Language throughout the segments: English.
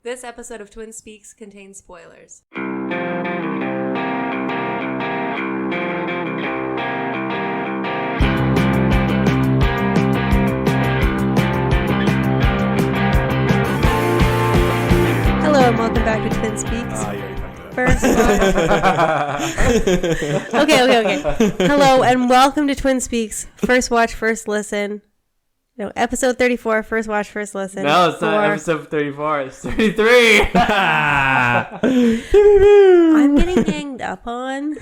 This episode of Twin Speaks contains spoilers. Hello and welcome back to Twin Speaks. First Okay. Hello and welcome to Twin Speaks. First watch, first listen. No, episode 34, first watch, first listen. No, it's not episode 34. It's 33. I'm getting ganged up on.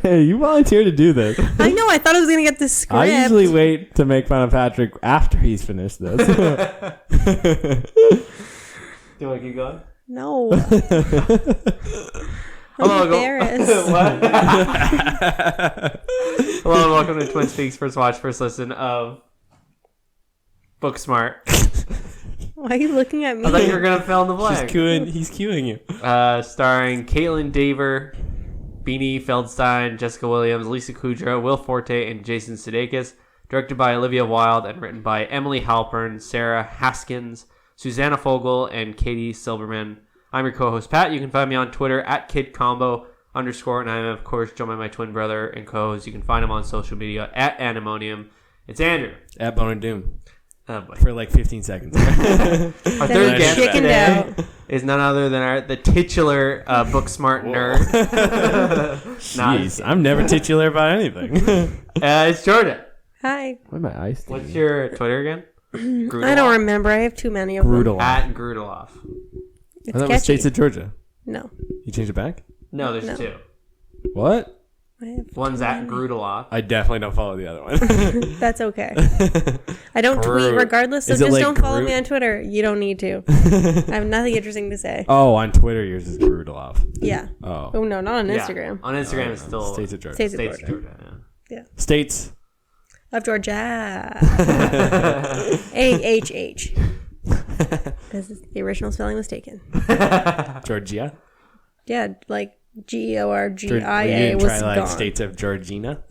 Hey, you volunteered to do this. I know. I thought I was going to get the script. I usually wait to make fun of Patrick after he's finished this. Do you want to keep going? No. Hello, embarrassed. Hello and welcome to Twin Speaks First Watch, First Listen of Booksmart. Why are you looking at me? I thought you were going to fill in the blank. He's cueing you. Starring Caitlin Dever, Beanie Feldstein, Jessica Williams, Lisa Kudrow, Will Forte, and Jason Sudeikis. Directed by Olivia Wilde and written by Emily Halpern, Sarah Haskins, Susanna Fogel, and Katie Silverman. I'm your co-host, Pat. You can find me on Twitter at KidCombo_, and I'm, of course, joined by my twin brother and co-host. You can find him on social media at Animonium. It's Andrew. At Boner Doom. Oh, boy. For like 15 seconds. Our third guest today out. is none other than the titular Booksmart nerd. Jeez, I'm never titular about anything. It's Jordan. Hi. Why am I iced? What's your Twitter again? I don't remember. I have too many of them. Brutal. At Grudeloff. It's I thought it catchy. was States of Georgia. No. You changed it back? No, there's No. two. What? I have One's too at many. Grudeloff. I definitely don't follow the other one. That's okay. I don't tweet regardless, so Is it just like don't follow Groot? me on Twitter. You don't need to. I have nothing interesting to say. Oh, on Twitter, yours is Grudeloff. Yeah. Oh. Oh, no, not on Instagram. On Instagram, it's still States of Georgia. States of States Georgia. of Georgia. Yeah. States. Of Georgia. A-H-H. Because the original spelling was taken. Georgia. Yeah, like Georgia You didn't was try like gone. States of Georgina?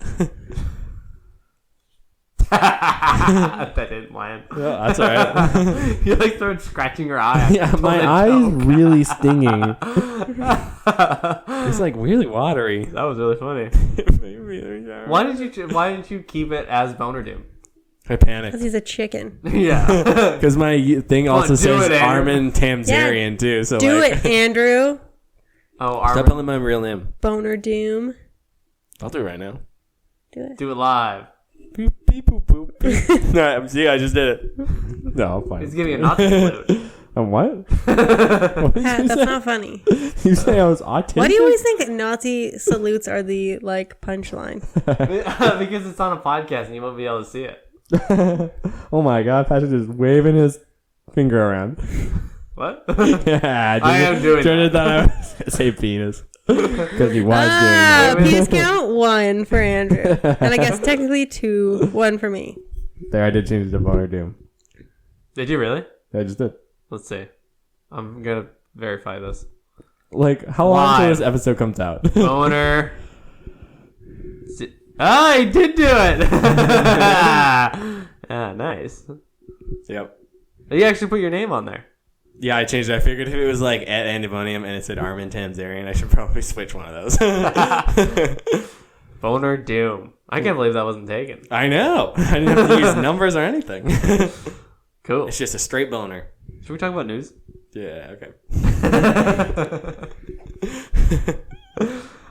That didn't land. Oh, that's all right. You like started scratching your eye. Yeah, my eye's really stinging. It's like really watery. That was really funny. Why didn't you keep it as Boner Doom? I panicked. Because he's a chicken. Yeah. Because my thing also do says it, Andrew. Armin Tamzarian too. So Do like, it, Andrew. Oh, stop Armin. telling my real name. Boner Doom. I'll do it right now. Do it. Do it live. Boop, beep, boop, boop, beep. No, see, I just did it. No, I'm fine. He's giving a Nazi salute. What? What did Pat, you that's say? not funny. You say I was autistic? Why do you always think that Nazi salutes are the, like, punchline? Because it's on a podcast and you won't be able to see it. Oh my god, Patrick is waving his finger around. What? Yeah, I am doing Jordan that. thought I was going to say penis. Because he was doing Ah, that. penis count 1 for Andrew. And I guess technically 2, 1 for me. There, I did change it to Boner Doom. Did you really? I just did. Let's see. I'm going to verify this. Like, how long Live. till this episode comes out? Boner. Oh, he did do it! Ah, nice. Yep. You actually put your name on there. Yeah, I changed it. I figured if it was like at Andemonium and it said Armin Tamzarian, I should probably switch one of those. Boner Doom. I can't believe that wasn't taken. I know. I didn't have to use numbers or anything. Cool. It's just a straight boner. Should we talk about news? Yeah, okay.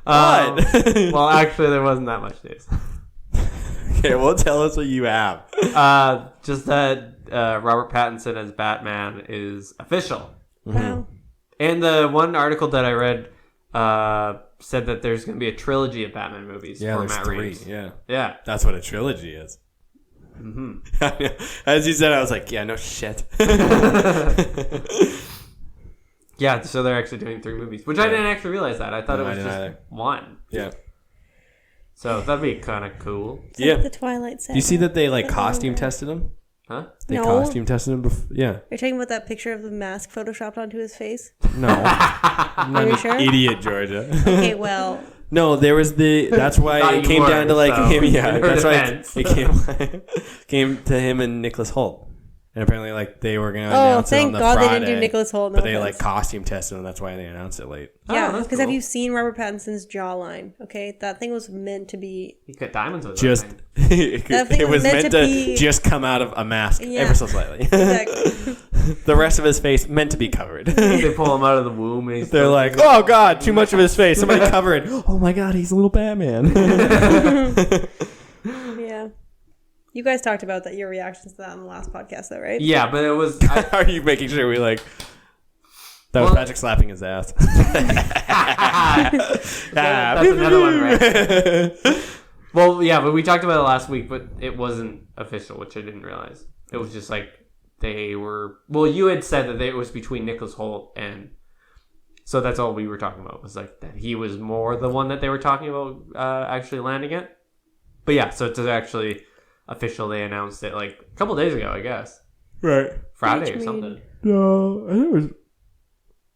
Well, actually, there wasn't that much news. Okay, well, tell us what you have. Just that Robert Pattinson as Batman is official. Wow. And the one article that I read said that there's going to be a trilogy of Batman movies Yeah, for there's Matt 3. Reeves. Yeah. Yeah. That's what a trilogy is. Mm-hmm. As you said, I was like, yeah, no shit. Yeah, so they're actually doing 3 movies, which I didn't actually realize that. I thought No, it I was didn't just either. 1. Yeah. So that'd be kind of cool. It's Yeah. like the Twilight Saga. Do you see that they like costume tested him? Huh? They No. costume tested him before. Yeah. You're talking about that picture of the mask photoshopped onto his face? No. I'm Are you an sure? idiot, Georgia. Okay, well, No, there was that's why Thought it you came were, down to like so, him. in Yeah, her that's why defense. it came to him and Nicholas Hoult. And apparently, like, they were going to Oh, announce it on thank the God Friday. they didn't do Nicholas Hoult. No But they, like, offense. costume tested, and that's why they announced it late. Yeah, that's because cool. have you seen Robert Pattinson's jawline? Okay, that thing was meant to be. He got diamonds with Just, that thing. it was meant to just come out of a mask ever so slightly. Exactly. The rest of his face meant to be covered. They pull him out of the womb. And They're like, oh, God, too much of his face. Somebody cover it. Oh, my God, he's a little Batman. Yeah. You guys talked about that, your reactions to that on the last podcast, though, right? Yeah, but it was. Are you making sure we, like... That was Patrick slapping his ass. That's another one, right? Well, yeah, but we talked about it last week, but it wasn't official, which I didn't realize. It was just like they were. Well, you had said that it was between Nicholas Hoult and. So that's all we were talking about, was like that he was more the one that they were talking about actually landing it. But yeah, so it's actually official. They announced it like a couple days ago, I guess. Right. Friday or something. No, I think it was...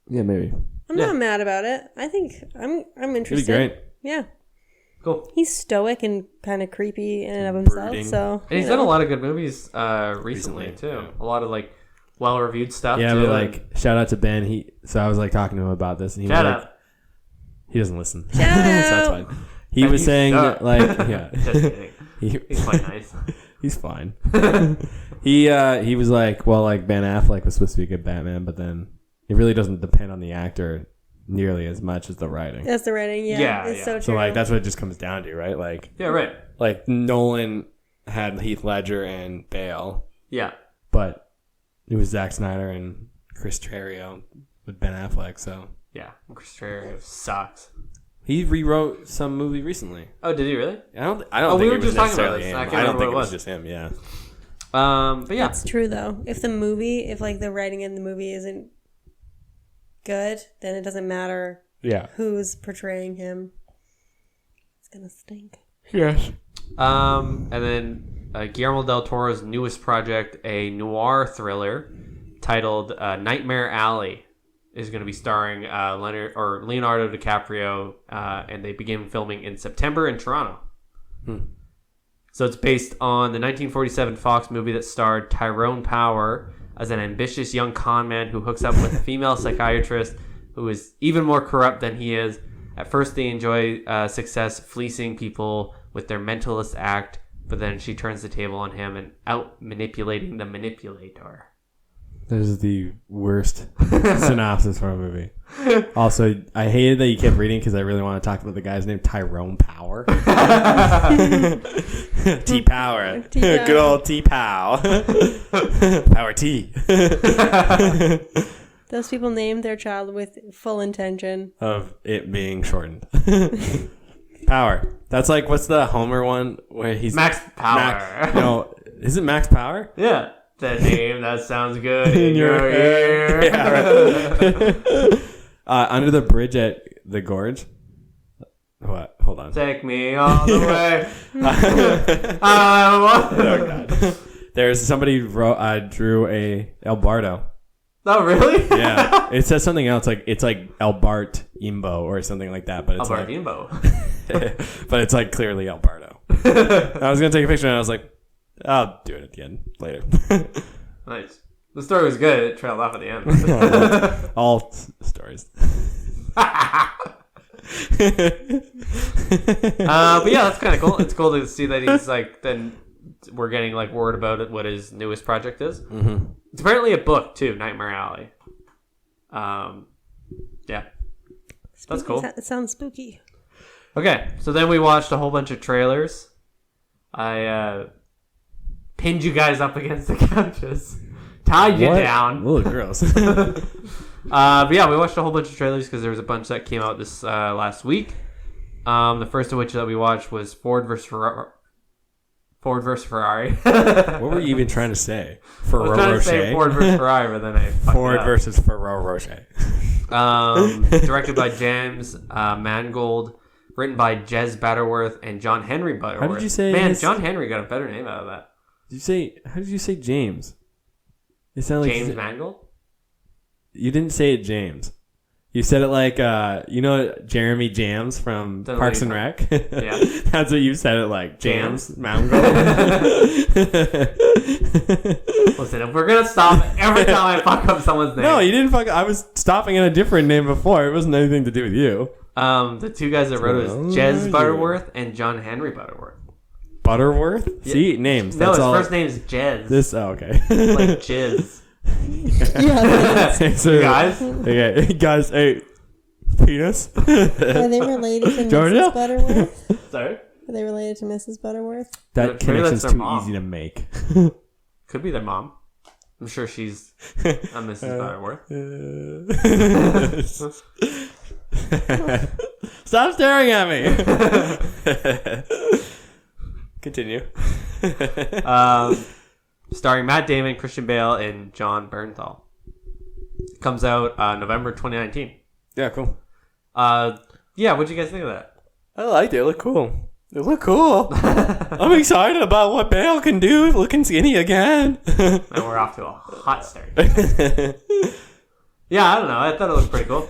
Yeah, maybe. I'm not mad about it. I think I'm interested. It'd be great. Yeah. Cool. He's stoic and kind of creepy in and of himself, Brooding. so... And he's done a lot of good movies recently too. Yeah. A lot of like well-reviewed stuff. Yeah, too, but like, shout out to Ben. So I was like talking to him about this, and he was Shout like, out. he doesn't listen. Shout So that's out. fine. He But was you saying suck. that, like, yeah, Just kidding. He's quite nice. he's fine. He was like, well, like Ben Affleck was supposed to be a good Batman, but then it really doesn't depend on the actor nearly as much as the writing. That's the writing, yeah. Yeah, it's yeah. so true. So like that's what it just comes down to, right? Like Yeah, right. Nolan had Heath Ledger and Bale, Yeah. but it was Zack Snyder and Chris Terrio with Ben Affleck. So Yeah. Chris Terrio sucks. he rewrote some movie recently. Oh, did he really? I don't Oh, we think were it was just talking about necessarily this. him. I can't I don't remember think it what it was was. just him. Yeah. But yeah. That's true, though. If the movie, like the writing in the movie isn't good, then it doesn't matter Yeah. who's portraying him. It's gonna stink. Yes. And then Guillermo del Toro's newest project, a noir thriller titled Nightmare Alley, is going to be starring Leonardo DiCaprio, and they begin filming in September in Toronto. So it's based on the 1947 Fox movie that starred Tyrone Power as an ambitious young con man who hooks up with a female psychiatrist who is even more corrupt than he is. At first, they enjoy success fleecing people with their mentalist act, but then she turns the table on him and out manipulating the manipulator. This is the worst synopsis for a movie. Also, I hated that you kept reading because I really want to talk about the guy's name, Tyrone Power. T-Power. Good old T-Pow. Power T. Those people named their child with full intention. Of it being shortened. Power. That's like, what's the Homer one where he's... Max Power. No, is it Max Power? Yeah. The name that sounds good in your ear. Yeah, right. Under the bridge at the gorge. What? Hold on. Take me all the way. Oh, God. There's somebody drew a El Bardo. Oh, really? Yeah. It says something else. It's like El Bart Imbo or something like that. But it's like, but it's like clearly El Bardo. I was going to take a picture and I was like, I'll do it at the end later. Nice. The story was good. It trailed off at the end. All stories. But yeah, that's kind of cool. It's cool to see that he's like, then we're getting like word about it, what his newest project is. Mm-hmm. It's apparently a book too, Nightmare Alley. Yeah. That's cool. It sounds spooky. Okay, so then we watched a whole bunch of trailers. I pinned you guys up against the couches, tied you down. Little girls. But yeah, we watched a whole bunch of trailers because there was a bunch that came out this last week. The first of which that we watched was Ford versus Ferrari. What were you even trying to say? I was trying to say Ford versus Ferrari, but then I fucked Ford it up. versus Ferrero Rocher. Directed by James Mangold, written by Jez Butterworth and John Henry Butterworth. How did you say Man, his- John Henry got a better name out of that. How did you say James? It sounded like James Mangold? You didn't say it James. You said it like, Jeremy Jams from Parks and Rec? Yeah. That's what you said it like. Jams? Mountain Goat? Listen, if we're going to stop every time I fuck up someone's name. No, you didn't fuck up. I was stopping at a different name before. It wasn't anything to do with you. The two guys that wrote it was Jez Butterworth and John Henry Butterworth. Butterworth? Yeah. See, names. No, his first name is Jez. Okay. Like Jizz. Yeah. Guys? Okay, guys, hey, penis? Are they related to Georgia? Mrs. Butterworth? Sorry? Are they related to Mrs. Butterworth? That connection's too easy to make. Could be their mom. I'm sure she's a Mrs. Butterworth. Stop staring at me. Continue. Starring Matt Damon, Christian Bale, and John Bernthal. Comes out November 2019. Yeah, cool. Yeah, what'd you guys think of that? I liked it. It looked cool. I'm excited about what Bale can do looking skinny again. And we're off to a hot start. Yeah, I don't know. I thought it looked pretty cool.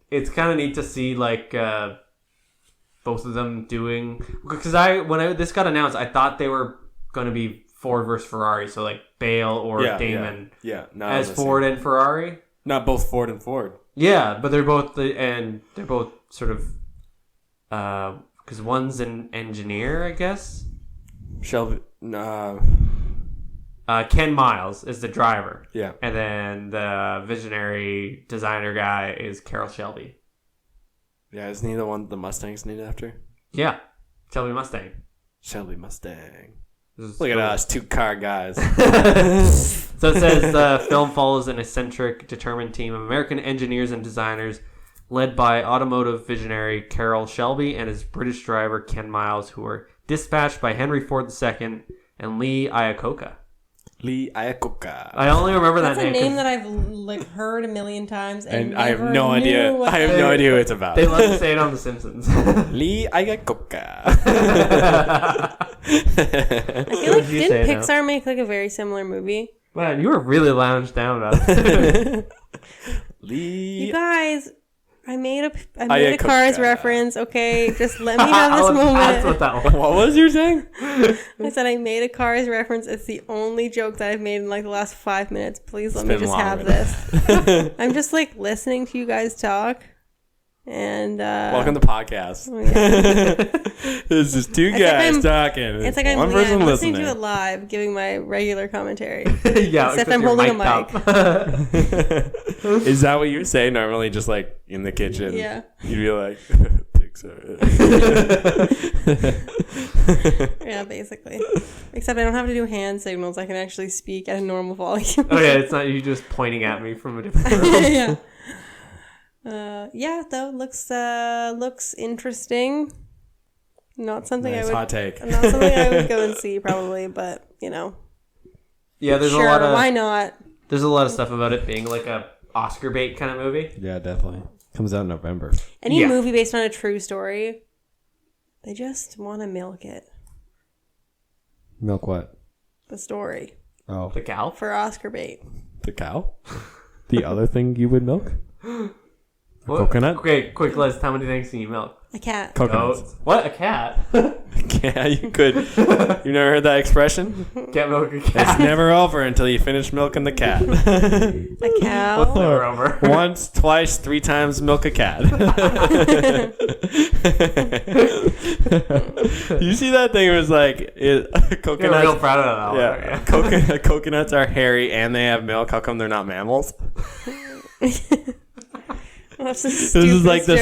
It's kind of neat to see like both of them doing, because when this got announced, I thought they were going to be Ford versus Ferrari, so like Bale or Damon as Ford and Ferrari. Not both Ford and Ford. Yeah, but they're both sort of because one's an engineer, I guess. Shelby. Ken Miles is the driver. Yeah. And then the visionary designer guy is Carroll Shelby. Yeah, isn't he the one the Mustang's named after? Yeah. Shelby Mustang. Shelby Mustang. Look Look at us, 2-car guys. So it says the film follows an eccentric, determined team of American engineers and designers led by automotive visionary Carroll Shelby and his British driver Ken Miles, who were dispatched by Henry Ford II and Lee Iacocca. I only remember that name. That's a name that I've heard a million times, and I have no idea. I have no idea what it's about. They love to say it on The Simpsons. Lee Iacocca. I feel like didn't Pixar make like a very similar movie? Man, you were really lounged down about it. You guys, I made a Cars reference. Okay, just let me have this moment. That's what that was. What was you saying? I said I made a Cars reference. It's the only joke that I've made in like the last 5 minutes. Please let me just have this. I'm just like listening to you guys talk. And welcome to podcast. Oh, yeah. This is two guys talking. It's like I'm listening to it live, giving my regular commentary. Yeah, except I'm holding a mic. Is that what you say normally, just like in the kitchen? Yeah. You'd be like, Pixar. Yeah, basically. Except I don't have to do hand signals. I can actually speak at a normal volume. Oh yeah, it's not you just pointing at me from a different room. Yeah. Yeah, though looks interesting. Not something nice I would. Hot take. Not something I would go and see probably, but you know. Yeah, there's sure, a lot of. Why not? There's a lot of stuff about it being like a Oscar bait kind of movie. Yeah, definitely. Comes out in November. Any movie based on a true story, they just want to milk it. Milk what? The story. Oh, the cow for Oscar bait. The cow? The other thing you would milk? Coconut? Okay, quick list. How many things can you milk? A cat. Coconuts. What? A cat? Yeah, you could. You never heard that expression? Can't milk a cat. It's never over until you finish milking the cat. A cow? What's never over? Once, twice, 3 times milk a cat. You see that thing? It was like coconuts. You're real proud of that. Yeah, coconuts are hairy and they have milk. How come they're not mammals? That's the this is like the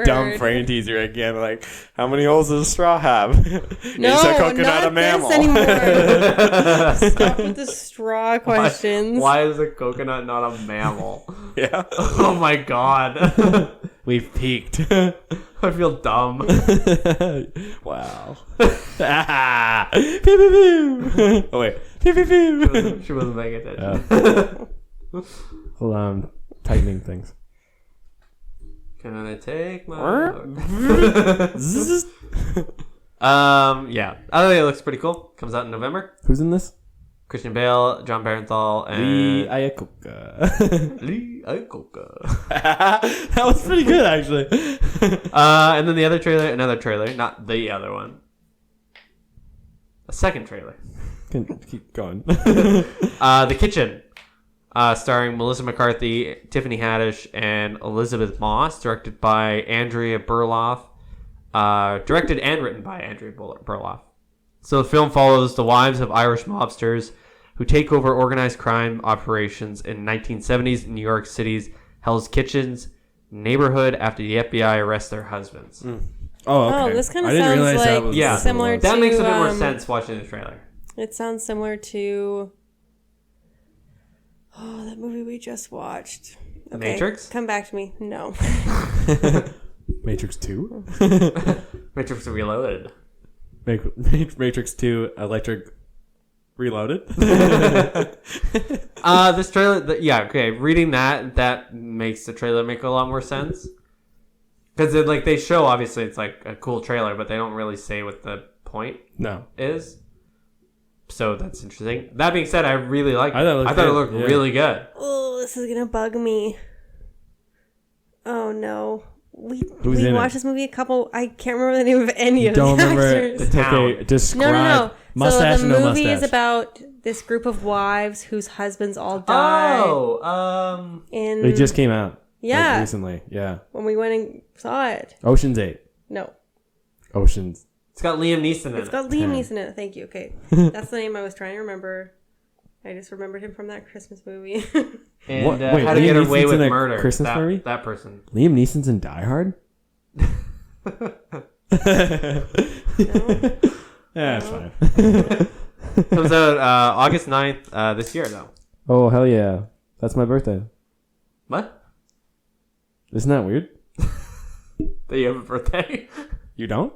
dumb heard. brain teaser again. Like, how many holes does a straw have? No, is a coconut not a mammal? This anymore. Stop with the straw questions. Why is a coconut not a mammal? Yeah. Oh my god. We've peaked. I feel dumb. Wow. Pew, pew, pew. Oh wait. Pew, pew, pew. She wasn't paying attention. Hold on. Tightening things. Can I take my Zzz. Yeah. I think it looks pretty cool. Comes out in November. Who's in this? Christian Bale, John Barenthal, and Lee Iacocca. Lee Iacocca. That was pretty good, actually. And then the other trailer, another trailer, not the other one. A second trailer. Keep going. The Kitchen, starring Melissa McCarthy, Tiffany Haddish, and Elizabeth Moss, directed by Andrea Berloff. Directed and written by Andrea Berloff. So the film follows the wives of Irish mobsters who take over organized crime operations in 1970s New York City's Hell's Kitchen's neighborhood after the FBI arrests their husbands. Oh, okay. Oh, this kind of sounds like similar to... That makes a bit more sense watching the trailer. It sounds similar to... Oh, that movie we just watched. Okay, Matrix? Come back to me. No. Matrix 2? Matrix Reloaded. Matrix 2 Electric Reloaded? This trailer... okay. Reading that makes the trailer make a lot more sense. Because they show, obviously, it's like a cool trailer, but they don't really say what the point is. So that's interesting. That being said, I really like it. I thought it looked really good. Oh, this is going to bug me. Oh, no. We watched this movie I can't remember the name of any of the actors. Okay, describe. No. Mustache so the and no movie mustache. is about this group of wives whose husbands all died. It just came out. Yeah. Like recently, yeah. When we went and saw it. Ocean's 8. No. Ocean's. It's got Liam Neeson in it. It's got Liam Neeson in it. Thank you. Okay. That's the name I was trying to remember. I just remembered him from that Christmas movie. And How to Get Away with Murder. Christmas movie? That person. Liam Neeson's in Die Hard? No. Yeah, it's fine. Comes out August 9th this year, though. Oh, hell yeah. That's my birthday. What? Isn't that weird? That you have a birthday? You don't?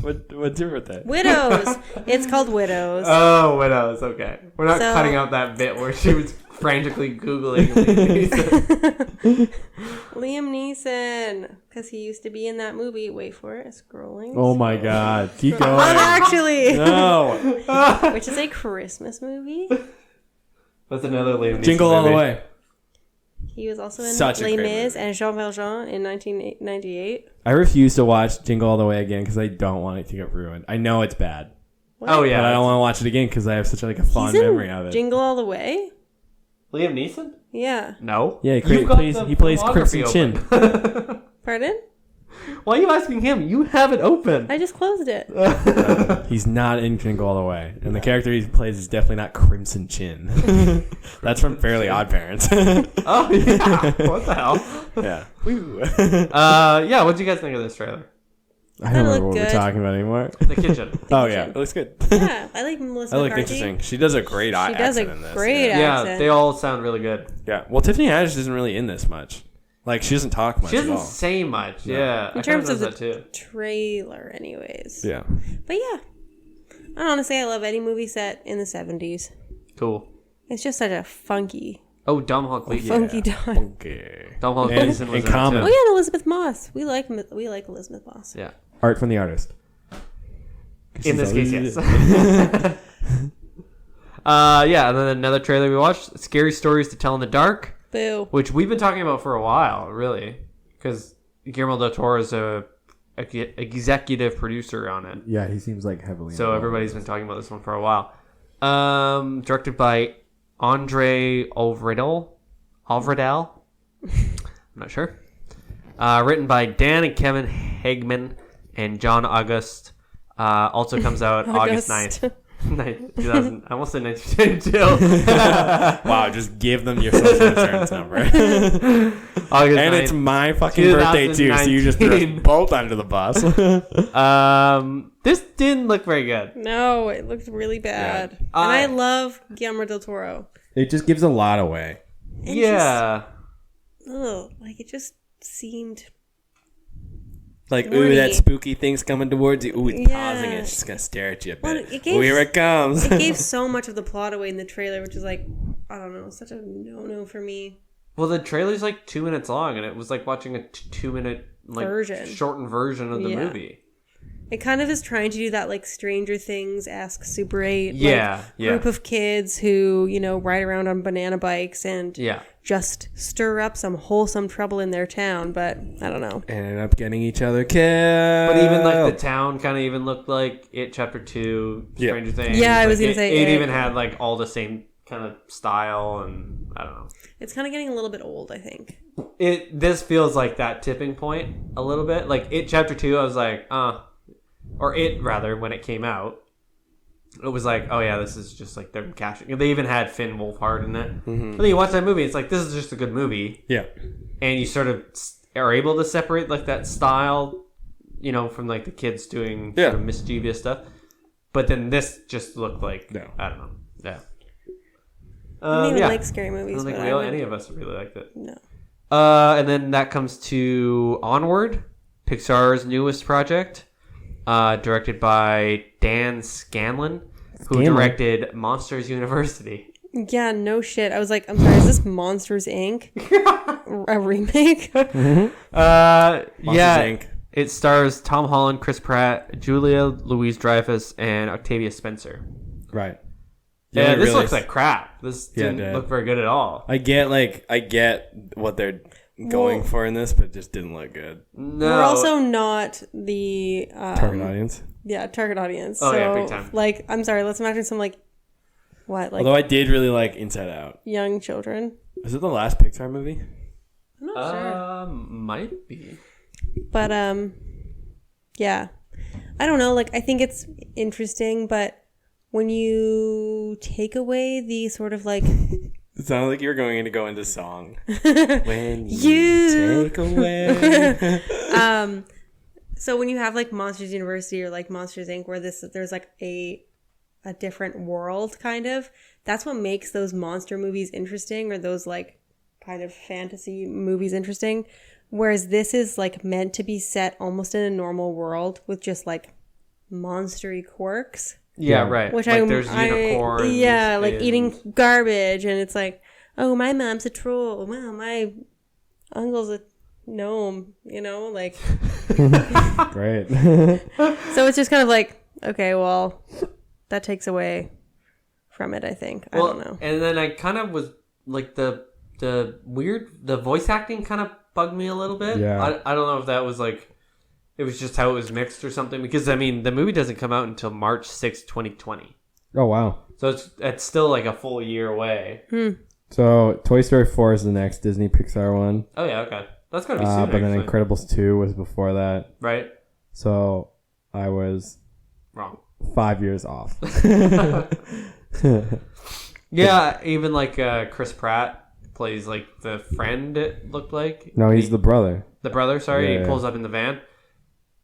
What's your birthday? Widows. It's called Widows. Oh, Widows. Okay. We're not cutting out that bit where she was frantically Googling Liam Neeson. Liam Neeson. Because he used to be in that movie. Wait for it. Scrolling. Oh my god. Keep going. Love Actually. No. Which is a Christmas movie. That's another Liam Neeson Jingle movie. All the Way. He was also in Such a Les great Mis movie. and Jean Valjean in 1998. I refuse to watch Jingle All the Way again because I don't want it to get ruined. I know it's bad. What? Oh, yeah. But I don't want to watch it again because I have such a fond He's in memory of it. Jingle All the Way? Liam Neeson? Yeah. No. Yeah, he plays Crimson Chin. Pardon? Why are you asking him? You have it open. I just closed it. He's not in Jingle All the Way. And the character he plays is definitely not Crimson Chin. That's from Fairly Odd Parents. Oh, yeah. What the hell? Yeah. Woo. Yeah, what did you guys think of this trailer? I don't remember what good. we're talking about anymore. The Kitchen. Oh, yeah. It looks good. Yeah, I like Melissa I look McCarthy. interesting. She does a great accent in this. Great yeah. Yeah, accent. they all sound really good. Yeah. Well, Tiffany Haddish isn't really in this much. Like, she doesn't talk much She doesn't at all. say much. No. Yeah. In terms of the that too. trailer, anyways. Yeah. But yeah. Honestly, I love any movie set in the 70s. Cool. It's just such a funky, Oh, Domhnall Gleeson. funky time. Okay. Domhnall And- Gleeson was and in it, Common. too. Oh yeah, and Elizabeth Moss. We like Elizabeth Moss. Yeah. Art from the artist. In this case, yes. Yeah, and then another trailer we watched, Scary Stories to Tell in the Dark, Boo. which we've been talking about for a while, really, because Guillermo del Toro is a executive producer on it. Yeah, he seems like heavily So involved. everybody's been talking about this one for a while. Directed by Andre Ovredal. I'm not sure. Written by Dan and Kevin Hagman and John August. Also comes out August 9th. 2000, I almost said 1992. Wow, just give them your social insurance number. August And 9th. it's my fucking birthday too, so you just threw us both under the bus. This didn't look very good. No, it looked really bad. Yeah. And I love Guillermo del Toro. It just gives a lot away. Yeah. It just seemed... Like, Horny. ooh, that spooky thing's coming towards you. Ooh, it's pausing it. It's just going to stare at you a bit. Well, Ooh, here it comes. It gave so much of the plot away in the trailer, which is like, I don't know, such a no-no for me. Well, the trailer's like 2 minutes long, and it was like watching a 2 minute like Version. shortened version of the Yeah. movie. It kind of is trying to do that, like, Stranger Things-esque Super 8 group of kids who, ride around on banana bikes and just stir up some wholesome trouble in their town, but I don't know. And end up getting each other killed. But even, like, the town kind of even looked like It Chapter 2, Stranger Things. Yeah, I was going to say It even had, like, all the same kind of style, and I don't know. It's kind of getting a little bit old, I think. This feels like that tipping point a little bit. Like, It Chapter 2, I was like, or It, rather, when it came out, it was like, oh yeah, this is just like them cashing. They even had Finn Wolfhard in it. Mm-hmm. But then you watch that movie, it's like, this is just a good movie. Yeah. And you sort of are able to separate like that style, from like the kids doing sort of mischievous stuff. But then this just looked like, I don't know. Yeah. I don't even like scary movies. I don't think any of us really liked it. No. And then that comes to Onward, Pixar's newest project. Directed by Dan Scanlon, who directed Monsters University. Yeah, no shit. I was like, I'm sorry, is this Monsters, Inc.? A remake? Mm-hmm. Inc. It stars Tom Holland, Chris Pratt, Julia Louis-Dreyfus, and Octavia Spencer. Right. Yeah, this looks like crap. This didn't look very good at all. I get what they're going for in this, but it just didn't look good. No. We're also not the target audience. Yeah, target audience. Oh, yeah, big time. Like, I'm sorry, let's imagine some Although I did really like Inside Out. Young children. Is it the last Pixar movie? I'm not sure. Might be. But yeah. I don't know, I think it's interesting, but when you take away the sort of it sounded like you were going to go into song. When you take away. So when you have Monsters University or Monsters Inc., where there's a different world kind of, that's what makes those monster movies interesting, or those kind of fantasy movies interesting. Whereas this is meant to be set almost in a normal world with just monstery quirks. Yeah, right. Which there's unicorns. Yeah, eating garbage, and it's oh, my mom's a troll. Wow, my uncle's a gnome. Great. So it's just kind of okay, well, that takes away from it, I think. I don't know. And then I kind of was the voice acting kind of bugged me a little bit. Yeah. I don't know if that was it was just how it was mixed or something, because the movie doesn't come out until March 6th, 2020. Oh, wow. So it's still a full year away. So Toy Story 4 is the next Disney Pixar one. Oh yeah, okay. That's gotta be soon. But then Incredibles 2 was before that. Right. So I was wrong. 5 years off. Yeah, even Chris Pratt plays the friend, it looked like. No, he's the brother. The brother, sorry. Yeah. He pulls up in the van.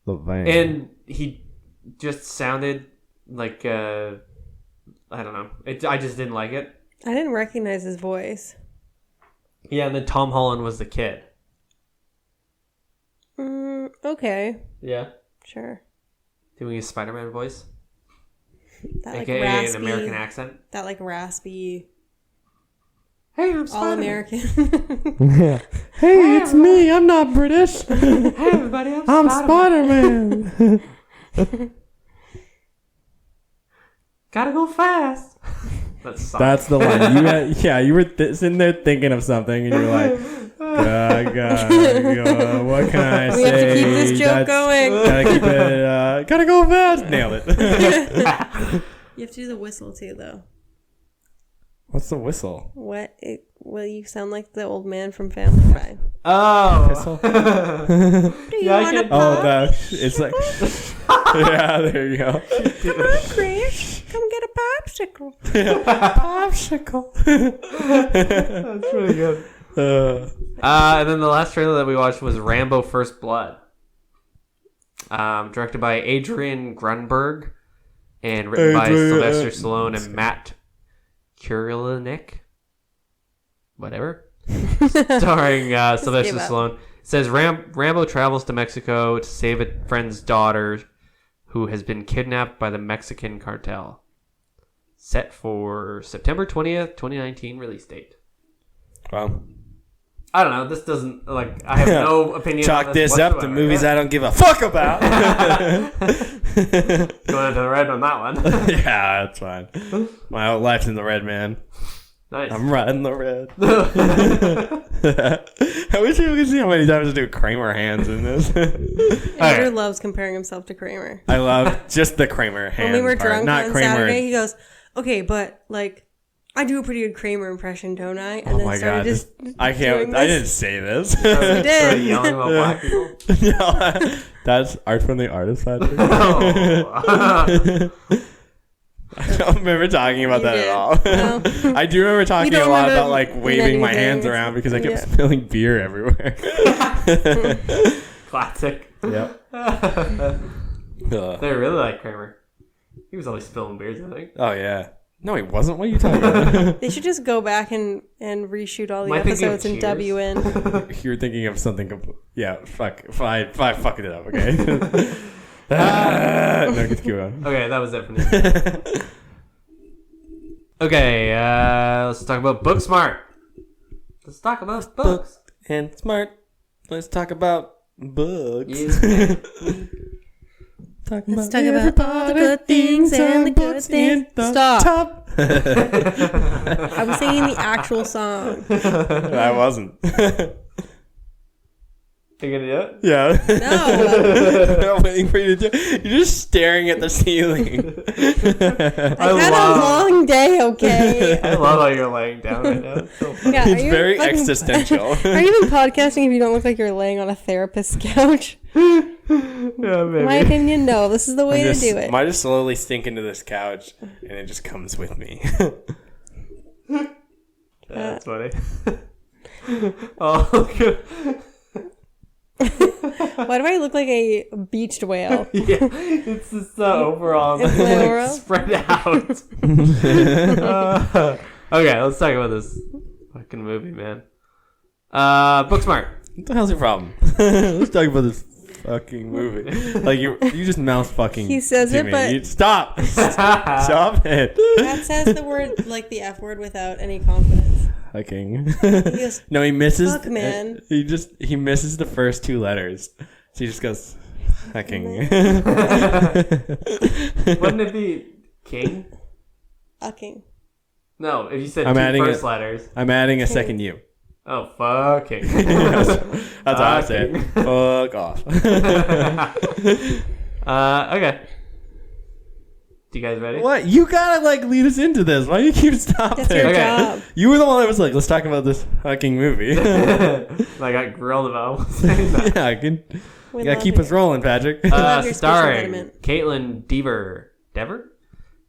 The van. And he just sounded I don't know. I just didn't like it. I didn't recognize his voice. Yeah, and then Tom Holland was the kid. Okay. Yeah. Sure. Doing his Spider-Man voice. That AKA raspy, an American accent. That raspy. Hey, I'm Spider-Man. All-American. Yeah. Hey, it's me. I'm not British. Hey, everybody. I'm Spider-Man. Gotta go fast. That's the line. You were sitting there thinking of something, and you're like, what can I say? We have to keep this joke going. Gotta keep it, gotta go fast. Nailed it. You have to do the whistle too, though. What's the whistle? Well, you sound like the old man from Family Guy. Oh. Whistle? Do you want a pop? It's yeah, there you go. Come on, Chris. Come get a popsicle. Popsicle. That's really good. And then the last trailer that we watched was Rambo First Blood. Directed by Adrian Grunberg and written by Sylvester Stallone and Matt Kurlinik. Whatever. Starring Sylvester Stallone. It says Rambo travels to Mexico to save a friend's daughter who has been kidnapped by the Mexican cartel. Set for September 20th, 2019 release date. Wow. I don't know. This doesn't like. I have no opinion. Chalk on this this up to movies I don't give a fuck about. Going into the red on that one. Yeah, that's fine. My whole life's in the red, man. Nice. I'm riding the red. I wish you could see how many times I do Kramer hands in this. Andrew loves comparing himself to Kramer. I love just the Kramer hands. When we were part, drunk not on Kramer. Saturday, he goes, "Okay, but like, I do a pretty good Kramer impression, don't I?" And Oh then my started god! just I can't. doing I this. didn't say this. You Started did. yelling about black people. No, that's art from the artist, Patrick. Oh. I don't remember talking about You that did. at all. No. I do remember talking You a don't lot remember about like waving my anything. hands around because I kept Yeah. spilling beer everywhere. Classic. Yep. They really like Kramer. He was always spilling beers, I think. Oh yeah. No, he wasn't. What are you talking about? They should just go back and reshoot all the Am I thinking of episodes and Cheers? W in. You're thinking of something. Yeah. Fuck. I fucked it up. Okay. No, get to keep going. Okay, that was it for me. Okay, let's talk about Booksmart. Let's talk about books. And smart. Let's talk about books. Yeah. Let's talk about all the good things and the good things. Stop. Top. I was singing the actual song. I wasn't. You gonna do it? Yeah. No. I'm waiting for you to do it. You're just staring at the ceiling. I had a long day, okay? I love how you're laying down right now. It's so funny. Yeah, It's very existential. Are you even podcasting if you don't look like you're laying on a therapist's couch? Yeah, maybe. In my opinion, no. This is the way to do it. I just slowly sink into this couch, and it just comes with me. That's funny. Oh, good. Why do I look like a beached whale? Yeah, it's just overall It's like, overall? spread out. Okay, let's talk about this fucking movie, man. Booksmart. What the hell's your problem? Let's talk about this fucking movie. Like you just mouth fucking. He says to it, me. but- Stop. Stop it. That says the word, like the F word, without any confidence. Fucking. goes, No, he misses. "Fuck, man." He misses the first two letters. So he just goes, fucking. Wouldn't it be King? Fucking. No, if you said I'm two adding first it. letters. I'm adding a second U. Oh, fucking. That's what I said. Fuck off. Okay. You guys ready? What? You gotta like lead us into this. Why do you keep stopping? That's your Okay. job. You were the one that was like, let's talk about this fucking movie. I got grilled about saying that. Yeah, I can. We You gotta love keep you. us rolling, Patrick. love your speech Starring impediment. Caitlin Dever,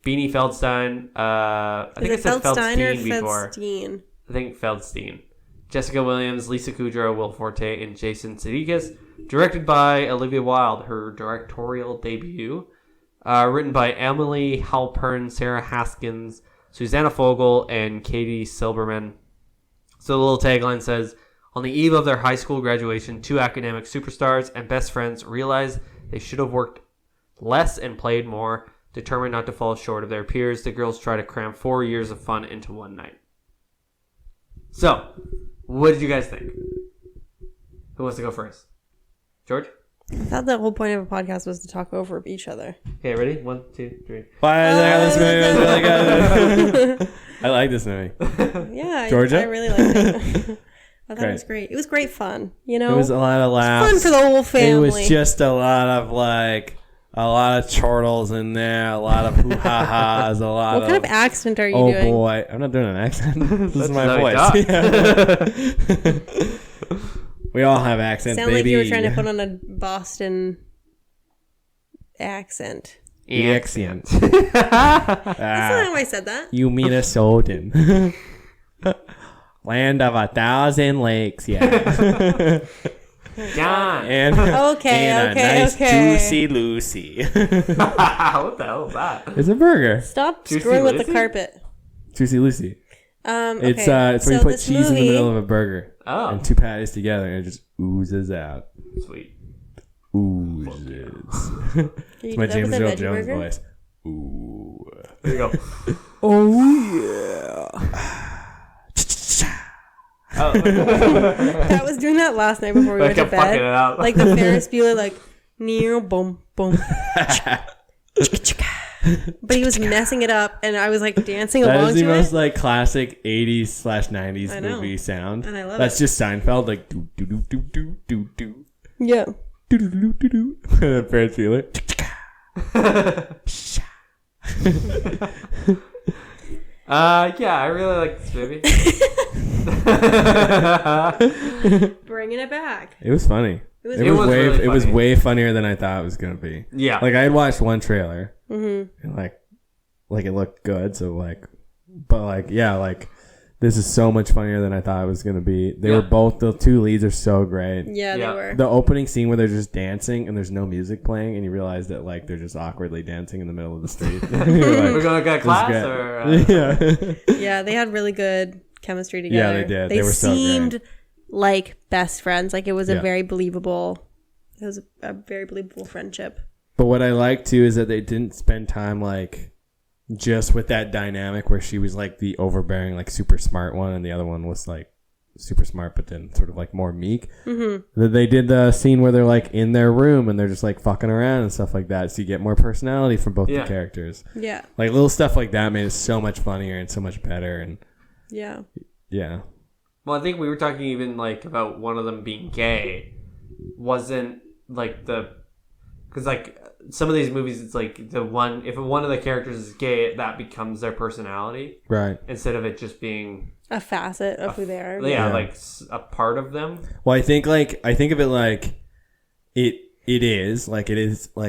Beanie Feldstein. I think I Is it said Feldstein or Feldstein before. Feldstein? I think Feldstein. Jessica Williams, Lisa Kudrow, Will Forte, and Jason Sudeikis. Directed by Olivia Wilde, her directorial debut. Written by Emily Halpern, Sarah Haskins, Susanna Fogel, and Katie Silberman. So the little tagline says, on the eve of their high school graduation, two academic superstars and best friends realize they should have worked less and played more. Determined not to fall short of their peers, the girls try to cram 4 years of fun into one night. So, what did you guys think? Who wants to go first? George? I thought the whole point of a podcast was to talk over each other. Okay, ready? 1, 2, 3. This movie was really good. I like this movie. Yeah, Georgia? I really liked it. I thought Great. it was great. It was great fun. You know, It was a lot of laughs. fun for the whole It family. was just a lot of a lot of chortles in there, a lot of hoo-ha-has, a lot what kind of accent are you oh doing? boy. I'm not doing an accent. This is my how he voice. talks. Yeah. We all have accents, Sound baby. like you were trying to put on a Boston accent. accent. That's not how I said that. You Minnesotan. Land of 1,000 lakes, yeah. John! And, Okay, and okay, a nice okay. juicy Lucy. What the hell is that? It's a burger. Stop Juicy screwing with Lucy? the carpet. Juicy Lucy. Okay. It's when so you put this cheese in the movie- middle of a burger Oh. and two patties together and it just oozes out. Sweet. Oozes. Can you It's my do that James with a Earl veggie Jones burger? voice. Ooh. There you go. Oh yeah. I was doing that last night before we went to kept fucking bed. it up. Like the Ferris Bueller, like near boom boom. But he was messing it up, and I was like dancing That along is the to most it. like classic 80s/90s I know. movie sound. And I love That's it. just Seinfeld, like do do do do do do do Yeah. do do do do do. And then Ferris Bueller. Yeah, I really like this movie. Bringing it back. It was funny. It was It was really way. It was funny. way funnier than I thought it was gonna be. Yeah. Like I had watched one trailer, Mm-hmm. and like it looked good. So like, but like yeah, like this is so much funnier than I thought it was gonna be. They Yeah. were both the two leads are so great. Yeah, Yeah. they were. The opening scene where they're just dancing and there's no music playing, and you realize that like they're just awkwardly dancing in the middle of the street. You're like, We're going to get class good. or... yeah. Yeah, they had really good chemistry together. Yeah, they did. They were so seemed great. like best friends. Like it was a Yeah. very believable. It was a very believable friendship. But what I like too is that they didn't spend time like just with that dynamic where she was like the overbearing, like super smart one, and the other one was like super smart, but then sort of like more meek. Mm-hmm. That they did the scene where they're like in their room and they're just like fucking around and stuff like that. So you get more personality from both the characters. Yeah. Like little stuff like that made it so much funnier and so much better. And Yeah. yeah. Well, I think we were talking even like about one of them being gay. Wasn't like because like some of these movies, it's like if one of the characters is gay, that becomes their personality, Right. instead of it just being A facet of who they are. yeah. like a part of them. Well, I think of it like it is like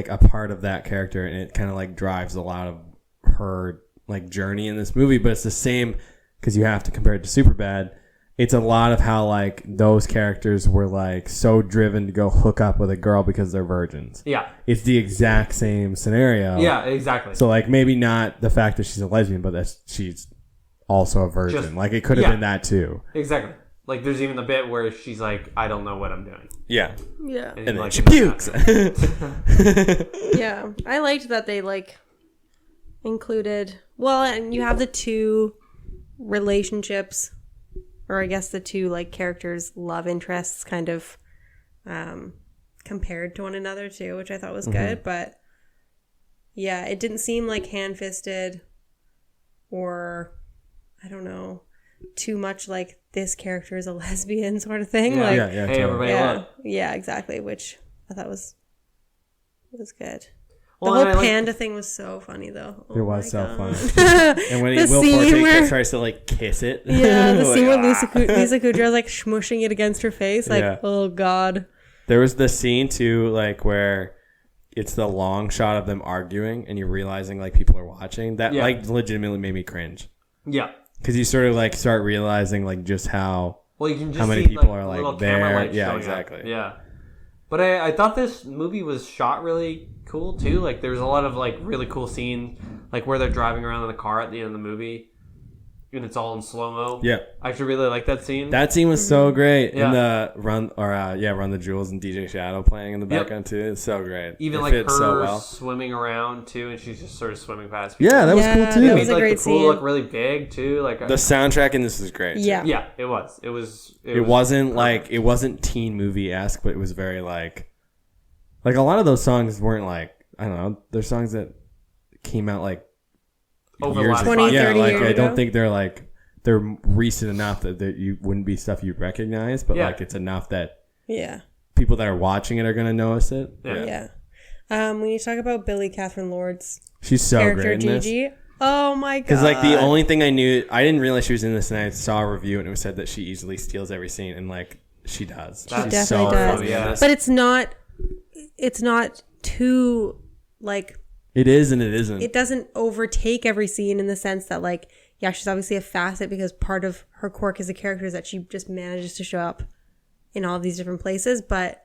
a part of that character, and it kind of like drives a lot of her like journey in this movie. But it's the same because you have to compare it to Superbad. It's a lot of how like those characters were like so driven to go hook up with a girl because they're virgins. Yeah. It's the exact same scenario. Yeah, exactly. So like maybe not the fact that she's a lesbian, but that she's also a virgin. Just- like it could have been that too. Exactly. Like there's even the bit where she's like, I don't know what I'm doing. Yeah. Yeah. And then like, she pukes. Yeah. I liked that they like included, well, and you have the two relationships, or I guess the two like characters' love interests kind of compared to one another too, which I thought was good. But yeah, it didn't seem like hand-fisted or I don't know, too much like this character is a lesbian sort of thing. Yeah. Like, Yeah, Hey, totally. everybody, yeah, look. yeah, exactly. Which I thought was good. Well, The and whole I like- panda thing was so funny though. It Oh was my so God. funny. And when The Will scene Forte where- tries to like kiss it. Yeah, the Like, scene where ah. Lisa Kudrow is like smushing it against her face. Like, Yeah. oh God. There was the scene too, like where it's the long shot of them arguing, and you're realizing like people are watching. That like legitimately made me cringe Yeah. because you sort of like start realizing like just how. Well, you can just How many see, people like, are, like, little there. camera lights Yeah, showing exactly. up. Yeah. But I thought this movie was shot really cool too. Like there's a lot of like really cool scenes, like where they're driving around in the car at the end of the movie, and it's all in slow mo. Yeah, I actually really like that scene. that scene was so great. Yeah. And the Run the Jewels and DJ Shadow playing in the Yep. background too. It's so great. Even it like fits her so well. swimming around too, and she's just sort of swimming past people. Yeah, that was Yeah, cool that too. It was made a like great the pool scene. look really big too. Like The soundtrack in this was great. too. Yeah. yeah, it was. It wasn't teen movie esque, but it was very like a lot of those songs weren't like, I don't know, they're songs that came out like Over years last ago. 20, Yeah, 30 like years I don't ago. think they're recent enough that you wouldn't be stuff you'd recognize, but Yeah. like it's enough that Yeah. people that are watching it are gonna notice it. Yeah. Yeah. When you talk about Billy Catherine Lord's She's so character great in this. Gigi, oh my God. Because like the only thing I didn't realize she was in this, and I saw a review and it was said that she easily steals every scene, and like she does. She She's definitely so does. funny in Yeah. this. But it's not too like, It is and it isn't. it doesn't overtake every scene in the sense that like, yeah, she's obviously a facet because part of her quirk as a character is that she just manages to show up in all of these different places. But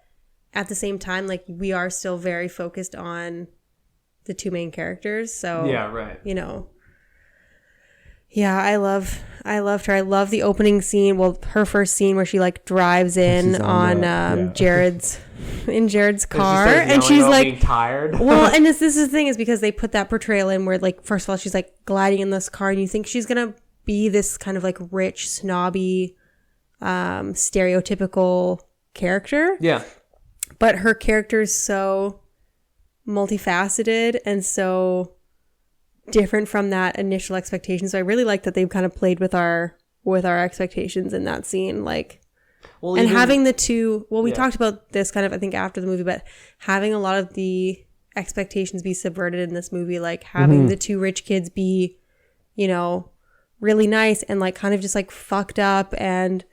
at the same time, like we are still very focused on the two main characters. So Yeah, right. you know, yeah, I loved her. I love the opening scene. Well, her first scene where she like drives in She's on on the- yeah. Jared's car, And and she she's starts yelling about like, being tired. well, and this is the thing is because they put that portrayal in where like first of all she's like gliding in this car, and you think she's gonna be this kind of like rich snobby stereotypical character. Yeah. But her character is so multifaceted and so different from that initial expectation. So I really like that they've kind of played with our expectations in that scene. Like, well, and having the two, we talked about this kind of, I think, after the movie, but having a lot of the expectations be subverted in this movie, like having the two rich kids be, you know, really nice and like kind of just like fucked up, and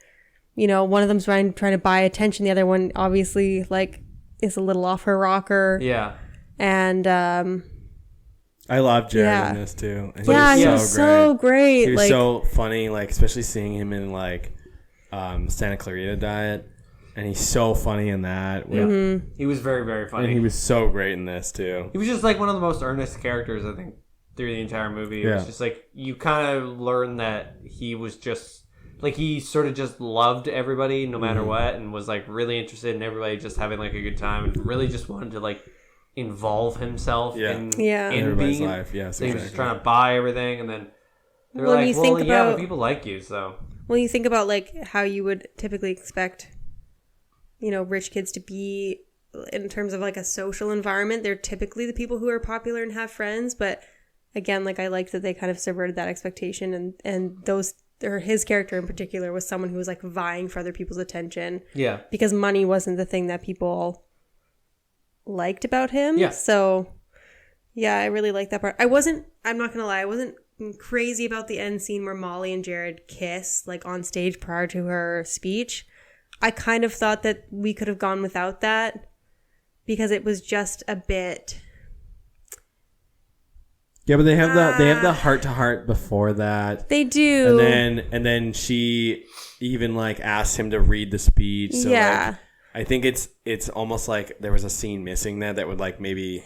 you know, one of them's trying to buy attention, the other one obviously like is a little off her rocker. Yeah. And I love Jared in this too. And he was so great. He was so funny, like especially seeing him in like Santa Clarita Diet, and he's so funny in that. Yeah. He was very, very funny. And he was so great in this too. He was just like one of the most earnest characters, I think, through the entire movie. It was just like you kind of learn that he was just like, he sort of just loved everybody no matter what, and was like really interested in everybody just having like a good time, and really just wanted to like involve himself in everybody's being life. Yes, so he was just trying to buy everything, and then they're but people like you. So when you think about like how you would typically expect, you know, rich kids to be in terms of like a social environment, they're typically the people who are popular and have friends. But again, like I liked that they kind of subverted that expectation, and those, or his character in particular, was someone who was like vying for other people's attention. Yeah. Because money wasn't the thing that people liked about him. Yeah. So yeah, I really liked that part. I'm not gonna lie, I wasn't crazy about the end scene where Molly and Jared kiss like on stage prior to her speech. I kind of thought that we could have gone without that because it was just a bit. Yeah, but they have the heart to heart before that. They do. And then she even like asked him to read the speech. So like, I think it's almost like there was a scene missing that would like maybe